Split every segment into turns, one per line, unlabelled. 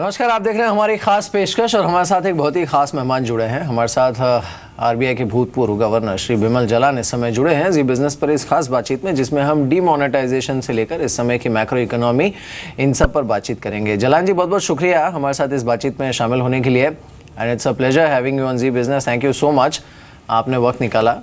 नमस्कार, आप देख रहे हैं हमारी खास पेशकश और हमारे साथ एक बहुत ही खास मेहमान जुड़े हैं। हमारे साथ आरबीआई के भूतपूर्व गवर्नर श्री बिमल जलान इस समय जुड़े हैं जी बिजनेस पर इस खास बातचीत में, जिसमें हम डीमोनेटाइजेशन से लेकर इस समय की मैक्रो इकोनॉमी, इन सब पर बातचीत करेंगे। जलान जी, बहुत बहुत शुक्रिया हमारे साथ इस बातचीत में शामिल होने के लिए and it's a pleasure having you on Zee business. Thank you so much, आपने वक्त निकाला।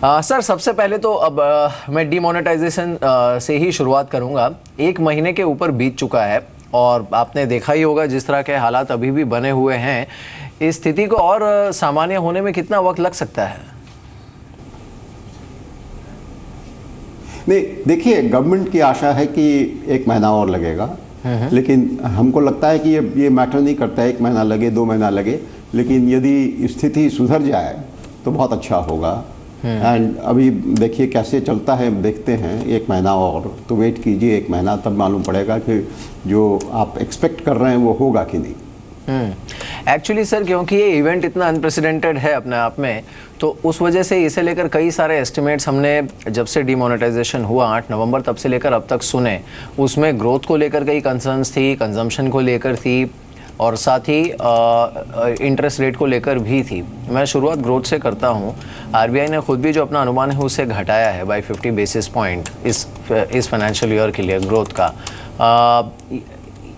सर, सबसे पहले तो अब मैं डीमोनेटाइजेशन से ही शुरुआत करूँगा। 1 महीने के ऊपर बीत चुका है और आपने देखा ही होगा जिस तरह के हालात अभी भी बने हुए हैं, इस स्थिति को और सामान्य होने में कितना वक्त लग सकता है?
नहीं, देखिए, गवर्नमेंट की आशा है कि 1 महीना और लगेगा, लेकिन हमको लगता है कि ये मैटर नहीं करता है 1 महीना लगे 2 महीना लगे, लेकिन यदि स्थिति सुधर जाए तो बहुत अच्छा होगा। एंड अभी देखिए कैसे चलता है, देखते हैं 1 महीना और तो वेट कीजिए 1 महीना, तब मालूम पड़ेगा कि जो आप एक्सपेक्ट कर रहे हैं वो होगा कि नहीं।
एक्चुअली सर, क्योंकि ये इवेंट इतना अनप्रेसिडेंटेड है अपने आप में, तो उस वजह से इसे लेकर कई सारे एस्टिमेट्स हमने जब से डिमोनेटाइजेशन हुआ 8 नवंबर तब से लेकर अब तक सुने। उसमें ग्रोथ को लेकर कई कंसर्न्स थी, कंजम्पशन को लेकर थी और साथ ही इंटरेस्ट रेट को लेकर भी थी। मैं शुरुआत ग्रोथ से करता हूँ। आरबीआई ने खुद भी जो अपना अनुमान है उसे घटाया है बाय 50 बेसिस पॉइंट इस फाइनेंशियल ईयर के लिए ग्रोथ का।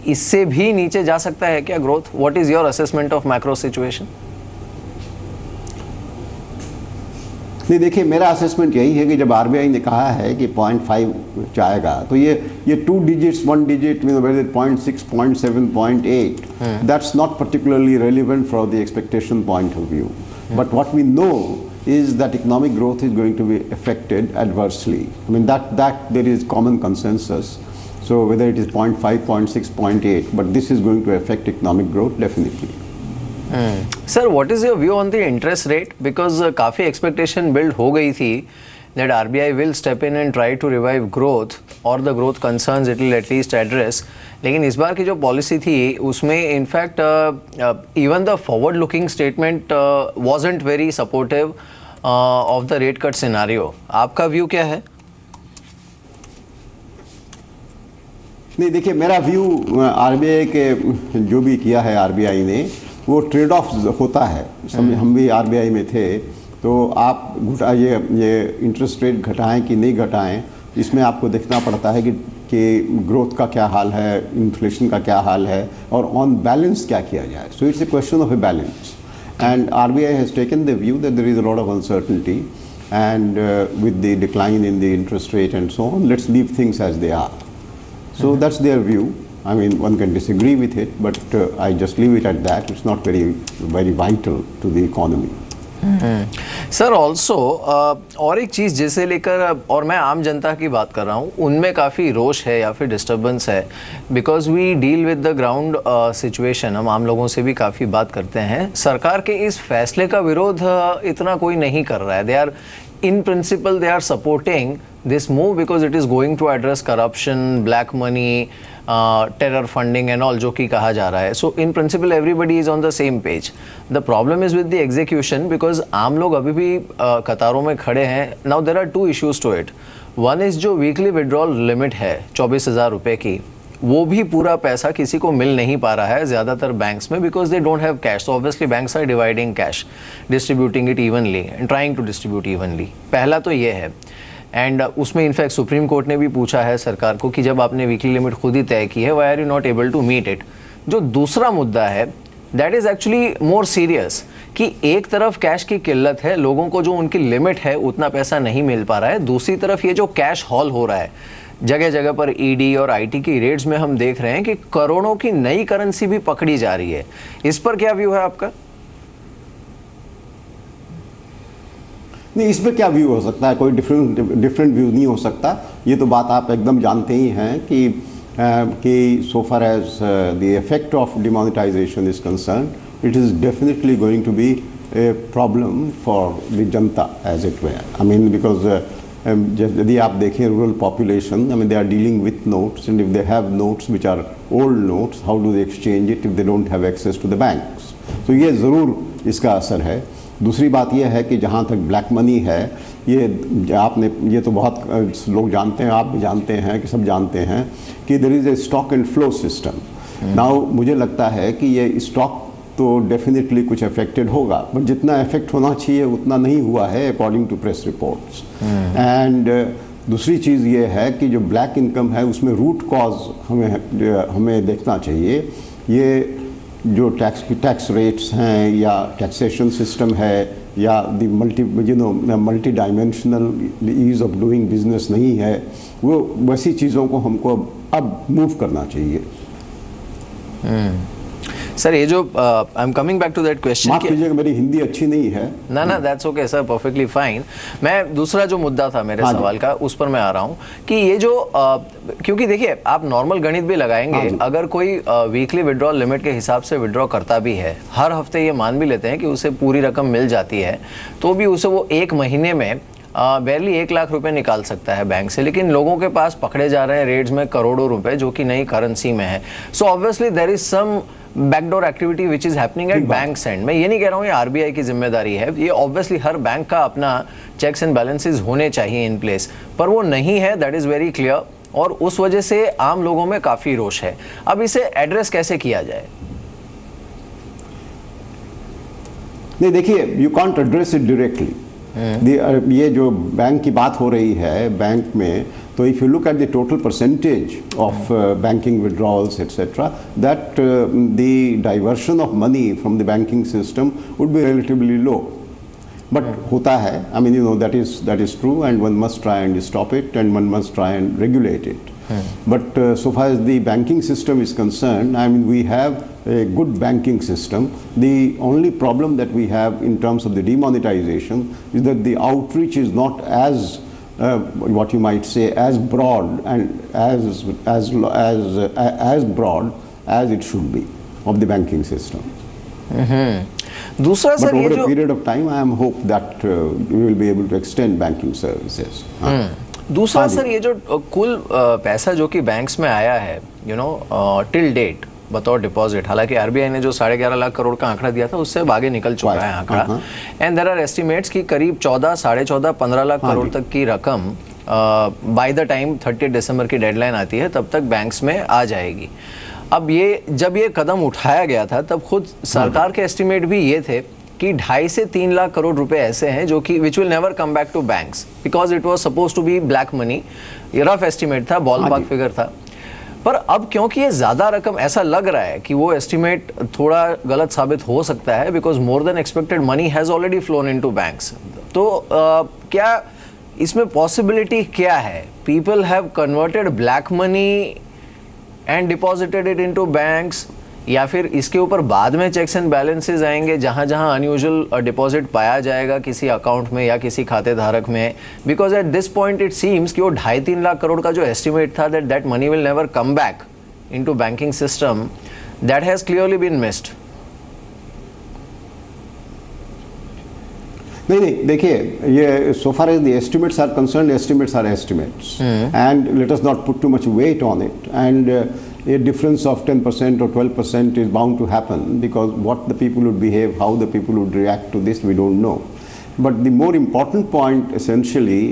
इससे भी नीचे जा सकता है क्या growth? What is your assessment of macro situation?
नहीं, देखिए, मेरा असेसमेंट यही है कि जब आरबीआई ने कहा है कि 0.5 जाएगा तो ये 2 डिजिट्स 1 डिजिट में 0.6 0.7 0.8 that's not particularly relevant from the expectation point of view, but what we know is that economic growth is going to be affected adversely. I mean that there is common consensus. So whether it is 0.5 0.6 0.8, but this is going to affect economic growth definitely.
Sir, what is your view on the interest rate? Because काफ़ी expectation build हो गई थी that RBI will step in and try to revive growth और the growth concerns it will at least address. लेकिन इस बार की जो पॉलिसी थी उसमें in fact even the forward looking statement wasn't very supportive of the rate cut scenario. आपका view क्या है?
नहीं, देखिए, मेरा व्यू आरबीआई के जो भी किया है आरबीआई ने वो ट्रेड ऑफ होता है। हम भी आरबीआई में थे, तो आप ये इंटरेस्ट रेट घटाएं कि नहीं घटाएं, इसमें आपको देखना पड़ता है कि ग्रोथ का क्या हाल है, इन्फ्लेशन का क्या हाल है और ऑन बैलेंस क्या किया जाए। So it's a question of a balance and RBI has taken the view that there is a lot of uncertainty and with the decline in the interest rate and so on, let's leave things as they are. So that's their view. I mean, one can disagree with it, but I just leave it at that. It's not very vital to the economy.
Sir, also और एक चीज़ जिसे लेकर, और मैं आम जनता की बात कर रहा हूँ, उनमें काफ़ी रोष है या फिर डिस्टर्बेंस है, because we deal with the ground situation. हम आम लोगों से भी काफ़ी बात करते हैं। सरकार के इस फैसले का विरोध इतना कोई नहीं कर रहा है। They are in principle they are supporting this move because it is going to address corruption, black money, terror funding and all, जो कि कहा जा रहा है। So in principle everybody is on the same page. The problem is with the execution because आम लोग अभी भी कतारों में खड़े हैं। Now there are 2 issues to it. One is जो weekly withdrawal limit है 24,000 रुपए की, वो भी पूरा पैसा किसी को मिल नहीं पा रहा है ज़्यादातर बैंक्स में, because they don't have cash. So obviously banks are dividing cash, distributing it evenly and trying to distribute evenly. पहला तो ये है। एंड उसमें इनफैक्ट सुप्रीम कोर्ट ने भी पूछा है सरकार को कि जब आपने वीकली लिमिट खुद ही तय की है, why are you not able to meet it? जो दूसरा मुद्दा है that is actually more serious, कि एक तरफ कैश की किल्लत है, लोगों को जो उनकी लिमिट है उतना पैसा नहीं मिल पा रहा है। दूसरी तरफ ये जो कैश हॉल हो रहा है जगह जगह पर, ईडी और आईटी की रेड्स में हम देख रहे हैं कि करोड़ों की नई करेंसी भी पकड़ी जा रही है। इस पर क्या व्यू है आपका?
नहीं, इस पर क्या व्यू हो सकता है? कोई डिफरेंट व्यू नहीं हो सकता। ये तो बात आप एकदम जानते ही हैं कि so far as the effect of demonetization is concerned, it is definitely going to be a problem for the Janata as it were. I mean, because यदि आप देखें rural population, I mean they are dealing with notes and if they have notes which are old notes, how do they exchange it if they don't have access to the banks? तो ये ज़रूर इसका असर है। दूसरी बात यह है कि जहाँ तक ब्लैक मनी है, ये तो बहुत लोग जानते हैं, आप भी जानते हैं कि सब जानते हैं कि there is a stock and flow system. Now मुझे लगता है कि ये स्टॉक तो डेफिनेटली कुछ अफेक्टेड होगा, बट जितना इफेक्ट होना चाहिए उतना नहीं हुआ है according to press reports. And दूसरी चीज़ ये है कि जो ब्लैक इनकम है उसमें रूट कॉज हमें देखना चाहिए। ये जो टैक्स रेट्स हैं या टैक्सेशन सिस्टम है या the multi dimensional ease of doing business नहीं है, वो वैसी चीज़ों को हमको अब मूव करना चाहिए।
सर ये जो I am coming back to that question,
माफ कीजिएगा मेरी हिंदी अच्छी नहीं है।
ना that's okay sir, perfectly fine. मैं दूसरा जो मुद्दा था मेरे सवाल का उस पर मैं आ रहा हूँ कि ये जो क्योंकि देखिए आप नॉर्मल गणित भी लगाएंगे, अगर कोई वीकली विड्रॉल लिमिट के हिसाब से विड्रॉ करता भी है, हर हफ्ते ये मान भी लेते हैं कि उसे पूरी रकम मिल जाती है, तो भी उसे वो एक महीने में बैरली 1 लाख रुपए निकाल सकता है बैंक से। लेकिन लोगों के पास पकड़े जा रहे हैं रेट्स में करोड़ों रुपए जो कि नई करेंसी में है। So obviously there is some backdoor activity which is happening at bank end. मैं ये नहीं कह रहा हूँ ये आरबीआई की जिम्मेदारी है, ये ऑब्वियसली हर बैंक का अपना चेक्स एंड बैलेंसेस होने चाहिए इन प्लेस, पर वो नहीं है, दैट इज वेरी क्लियर, और उस वजह से आम लोगों में काफी रोष है। अब इसे एड्रेस कैसे किया जाए?
नहीं देखिए, you can't address it directly. ये जो बैंक की बात हो रही है बैंक में, तो if you look at the total percentage of banking withdrawals etcetera, that the diversion of money from the banking system would be relatively low, but होता है। I mean that is true and one must try and stop it and one must try and regulate it. But so far as the banking system is concerned, I mean, we have a good banking system. The only problem that we have in terms of the demonetization is that the outreach is not as what you might say as broad and as broad as it should be of the banking system.
दूसरा sir,
but over
ये
a period of time, I am hope that we will be able to extend banking services.
दूसरा sir, ये जो कुल पैसा जो कि banks में आया है टिल डेट बतौर डिपॉजिट, हालांकि आरबीआई ने जो 11.5 लाख करोड़ का आंकड़ा दिया था उससे अब आगे निकल चुका है आंकड़ा, एंड देयर आर एस्टिमेट्स कि करीब 14, 14.5, 15 लाख करोड़ तक की रकम बाय द टाइम 30 दिसंबर की डेडलाइन आती है तब तक बैंक्स में आ जाएगी। अब ये जब ये कदम उठाया गया था तब खुद सरकार के एस्टिमेट भी ये थे कि 2.5 से 3 लाख करोड़ रुपए ऐसे हैं जो कि which will never come back to banks because it was suppose to be black money. ये रफ एस्टिमेट था, बॉल पार्क फिगर था, पर अब क्योंकि ये ज्यादा रकम, ऐसा लग रहा है कि वो एस्टिमेट थोड़ा गलत साबित हो सकता है because more than expected money has already phloem into banks. तो क्या इसमें पॉसिबिलिटी क्या है? People have converted black money and deposited it into banks, या फिर इसके ऊपर बाद में चेक्स एंड बैलेंसेस आएंगे जहां जहां अनयूजुअल डिपॉजिट पाया जाएगा किसी अकाउंट में या किसी खाते धारक में? Because at this point it seems कि वो 2.5-3 लाख करोड़ का जो एस्टिमेट था that money will never come back into banking system, that has clearly been missed.
नहीं देखिए, ये so far as the estimates are concerned, estimates are estimates, and let us not put too much weight on it, and a difference of 10% or 12% is bound to happen because what the people would behave, how the people would react to this, we don't know. But the more important point essentially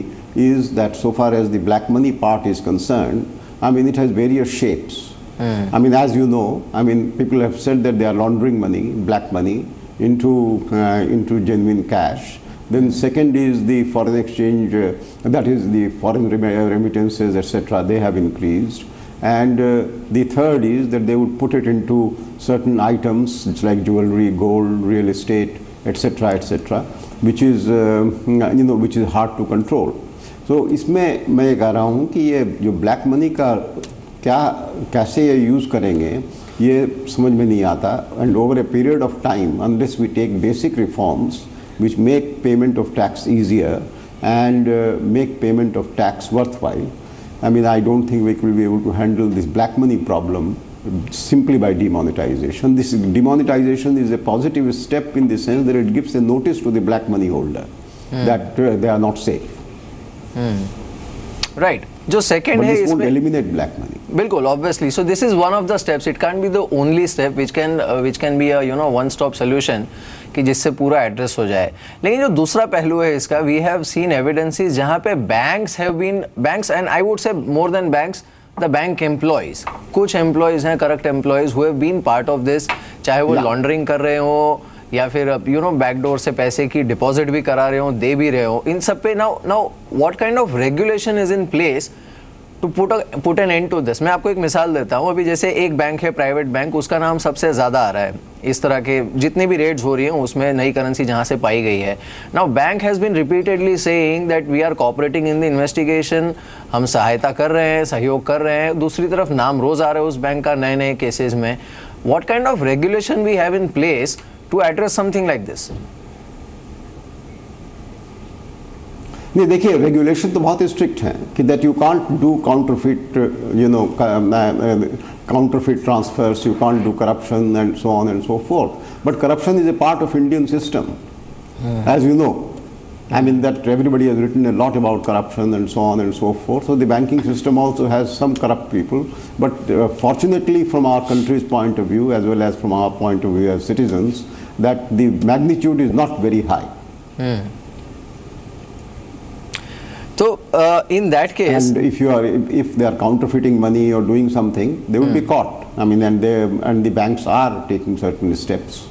is that so far as the black money part is concerned, I mean it has various shapes. I mean, as you know, I mean people have said that they are laundering money, black money, into genuine cash. Then second is the foreign exchange, that is the foreign remittances, etc. They have increased. And the third is that they would put it into certain items, it's like jewelry, gold, real estate, etc., etc., which is which is hard to control. So इसमें मैं ये कह रहा हूँ कि ये जो black money का कैसे ये यूज़ करेंगे ये समझ में नहीं आता. And over a period of time, unless we take basic reforms which make payment of tax easier and make payment of tax worthwhile, I mean, I don't think we will be able to handle this black money problem simply by demonetization. This demonetization is a positive step in the sense that it gives a notice to the black money holder that they are not safe.
Right. जो second है
this won't
इसमें
eliminate black money.
बिल्कुल, obviously. So this is one of the steps. It can't be the only step which can be a one-stop solution कि जिससे पूरा address हो जाए. लेकिन जो दूसरा पहलू है इसका, we have seen evidences जहाँ पे banks and I would say more than banks, the bank employees, कुछ एम्प्लॉयज हैं correct employees who have been part of this, चाहे वो लॉन्ड्रिंग कर रहे हो या फिर बैकडोर से पैसे की डिपॉजिट भी करा रहे हो, दे भी रहे हो, इन सब पे now what kind of regulation is in place to put an end to this. मैं आपको एक मिसाल देता हूँ, अभी जैसे एक बैंक है प्राइवेट बैंक, उसका नाम सबसे ज़्यादा आ रहा है इस तरह के जितनी भी रेट्स हो रही हैं उसमें नई करेंसी जहाँ से पाई गई है। Now bank has been repeatedly saying that we are cooperating in the investigation, हम सहायता कर रहे हैं, सहयोग कर रहे हैं, दूसरी तरफ नाम रोज़ आ रहे हैं उस बैंक का नए नए केसेस में। What kind of regulation we have in place to address something like this?
नहीं, देखिए रेगुलेशन तो बहुत स्ट्रिक्ट है कि that you can't do counterfeit, counterfeit transfers, you can't do corruption and so on and so forth. But corruption is a part of Indian system, as you know. I mean that everybody has written a lot about corruption and so on and so forth. So the banking system also has some corrupt people. But fortunately from our country's point of view as well as from our point of view as citizens, that the magnitude is not very high.
So in that case,
and if they are counterfeiting money or doing something, they will be caught. I mean, and the banks are taking certain steps.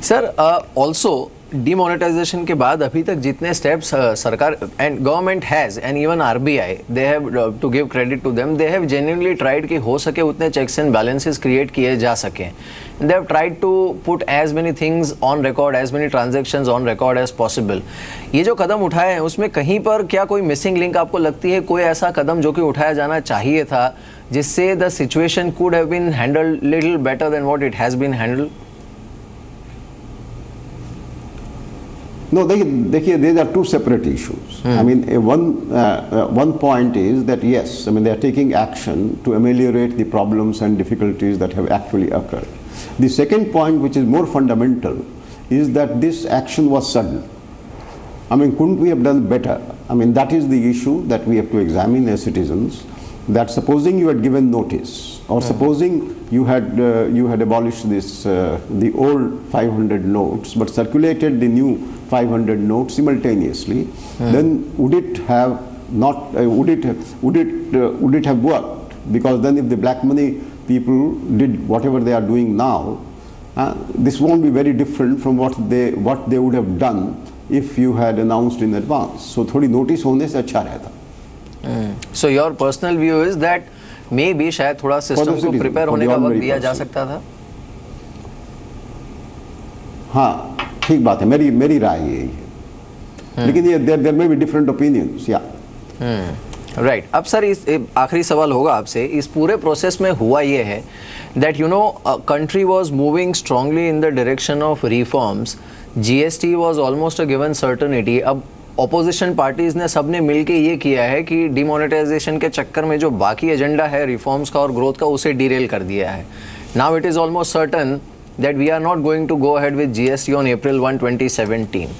Sir also demonetisation के बाद अभी तक जितने steps सरकार and government has and even RBI, they have to give credit to them, they have genuinely tried कि हो सके उतने चेक्स एंड बैलेंसेस क्रिएट किए जा सकें. They have tried to put as many things on record, as many transactions on record as possible. ये जो कदम उठाए हैं उसमें कहीं पर क्या कोई मिसिंग लिंक आपको लगती है, कोई ऐसा कदम जो कि उठाया जाना चाहिए था जिससे the situation could have been handled little better than what it has been handled?
No, these are two separate issues. I mean, one point is that yes, I mean they are taking action to ameliorate the problems and difficulties that have actually occurred. The second point, which is more fundamental, is that this action was sudden. I mean, couldn't we have done better? I mean, that is the issue that we have to examine as citizens. That supposing you had given notice, or supposing you had abolished this the old 500 notes, but circulated the new 500 notes simultaneously, then would it have not? Would it have worked? Because then, if the black money people did whatever they are doing now, this won't be very different from what they would have done if you had announced in advance. So, थोड़ी notice होने से अच्छा रहता.
So your personal view is that maybe शायद थोड़ा system को prepare होने का वक्त दिया जा सकता था.
हाँ, ठीक बात है, मेरी राय यही है. लेकिन ये there may be different opinions. Yeah
right. अब सर इस आखिरी सवाल होगा आपसे. इस पूरे प्रोसेस में हुआ ये है that country was moving strongly in the direction of reforms. GST was almost a given certainty. अब ऑपोजिशन पार्टीज ने सबने मिलके ये किया है कि डिमोनेटाइजेशन के चक्कर में जो बाकी एजेंडा है रिफॉर्म्स का और ग्रोथ का उसे डिरेल कर दिया है. Now it is almost certain that we are not going to go ahead with GST on April 1, 2017.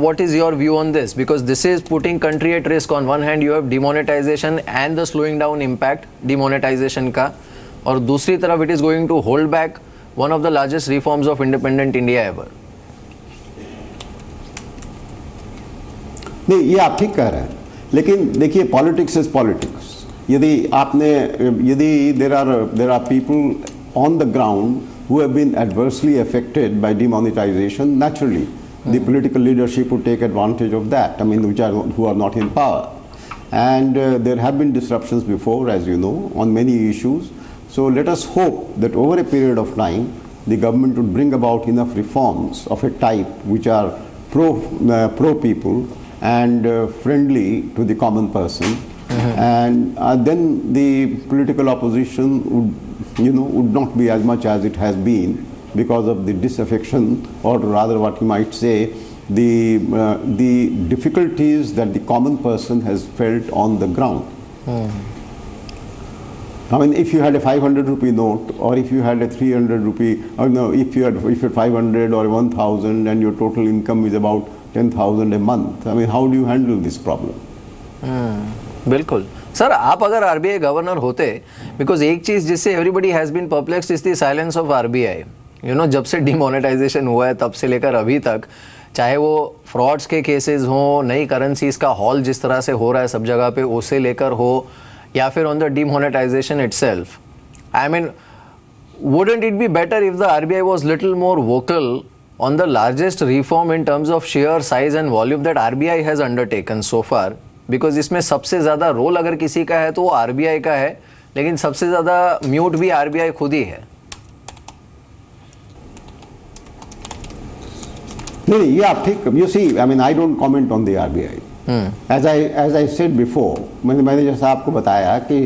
What is your view on this? Because this is putting country at risk. On one hand you have demonetization and the slowing down impact demonetization का, और दूसरी तरफ it is going to hold back one of the largest reforms of independent India ever.
नहीं, ये आप ठीक कह रहे हैं, लेकिन देखिए पॉलिटिक्स इज पॉलिटिक्स. यदि there are people on the ground who have been adversely affected by demonetization, naturally the political leadership would take advantage of that. I mean, who are not in power. And there have been disruptions before, as you know, on many issues. So let us hope that over a period of time, the government would bring about enough reforms of a type which are pro people and friendly to the common person. And then the political opposition would not be as much as it has been because of the disaffection, or rather what you might say, the difficulties that the common person has felt on the ground. I mean, if you had a 500 rupee note, or if you had a 300 rupee, or no, if you had 500 or 1000 and your total income is about 10,000 a month, I mean, how do you handle this problem?
बिल्कुल sir. आप अगर RBI governor होते, because एक चीज़ जिससे everybody has been perplexed is the silence of RBI. जब से demonetisation हुआ है तब से लेकर अभी तक, चाहे वो फ्रॉड्स के केसेस हों, नई करेंसीज का हॉल जिस तरह से हो रहा है सब जगह पे, उसे लेकर हो, या फिर on the demonetization itself. I mean, wouldn't it be better if the RBI was little more vocal on the largest reform in terms of sheer size and volume that RBI has undertaken so far? Because इसमें सबसे ज़्यादा role अगर किसी का है तो वो RBI का है, लेकिन सबसे ज़्यादा म्यूट भी RBI खुद ही है.
नहीं, ये आप ठीक, you see, I mean, I don't comment on the RBI. As I said before, मैंने जैसा आपको बताया कि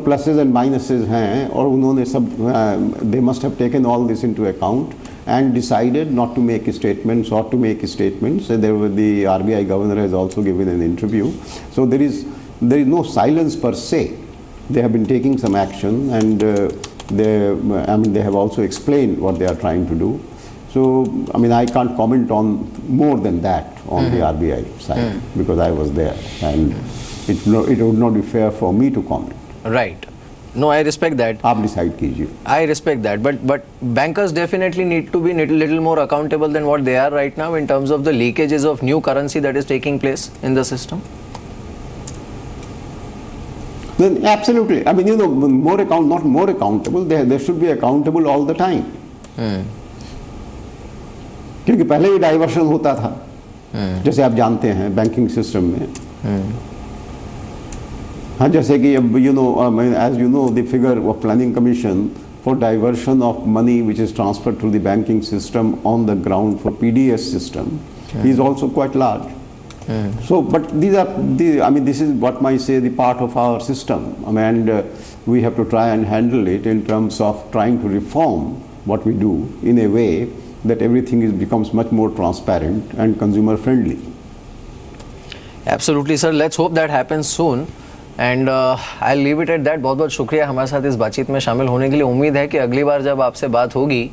pluses and minuses हैं और उन्होंने सब they must have taken all this into account and decided not to make statements or to make statements. The RBI governor has also given an interview. So there is no silence per se. They have been taking some action, and they have also explained what they are trying to do. So, I mean, I can't comment on more than that on the RBI side because I was there, and it would not be fair for me to comment.
Right. No, I respect that.
आप decide कीजिए.
I respect that, but bankers definitely need to be little more accountable than what they are right now in terms of the leakages of new currency that is taking place in the system.
Then absolutely. I mean, not more accountable. They should be accountable all the time. क्योंकि पहले भी diversion होता था, जैसे आप जानते हैं banking system में. हाँ, जैसे कि अब as you know, the figure of planning commission for diversion of money which is transferred through the banking system on the ground for PDS system is also quite large. So, but this is what might say the part of our system. And we have to try and handle it in terms of trying to reform what we do in a way that everything becomes much more transparent and consumer friendly.
Absolutely, sir. Let's hope that happens soon. And I leave it at that. बहुत बहुत शुक्रिया हमारे साथ इस बातचीत में शामिल होने के लिए. उम्मीद है कि अगली बार जब आपसे बात होगी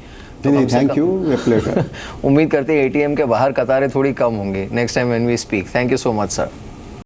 तो
थैंक यू, प्लेजर.
उम्मीद करते हैं ATM के बाहर कतारें थोड़ी कम होंगी next time when we speak. Thank you so much sir.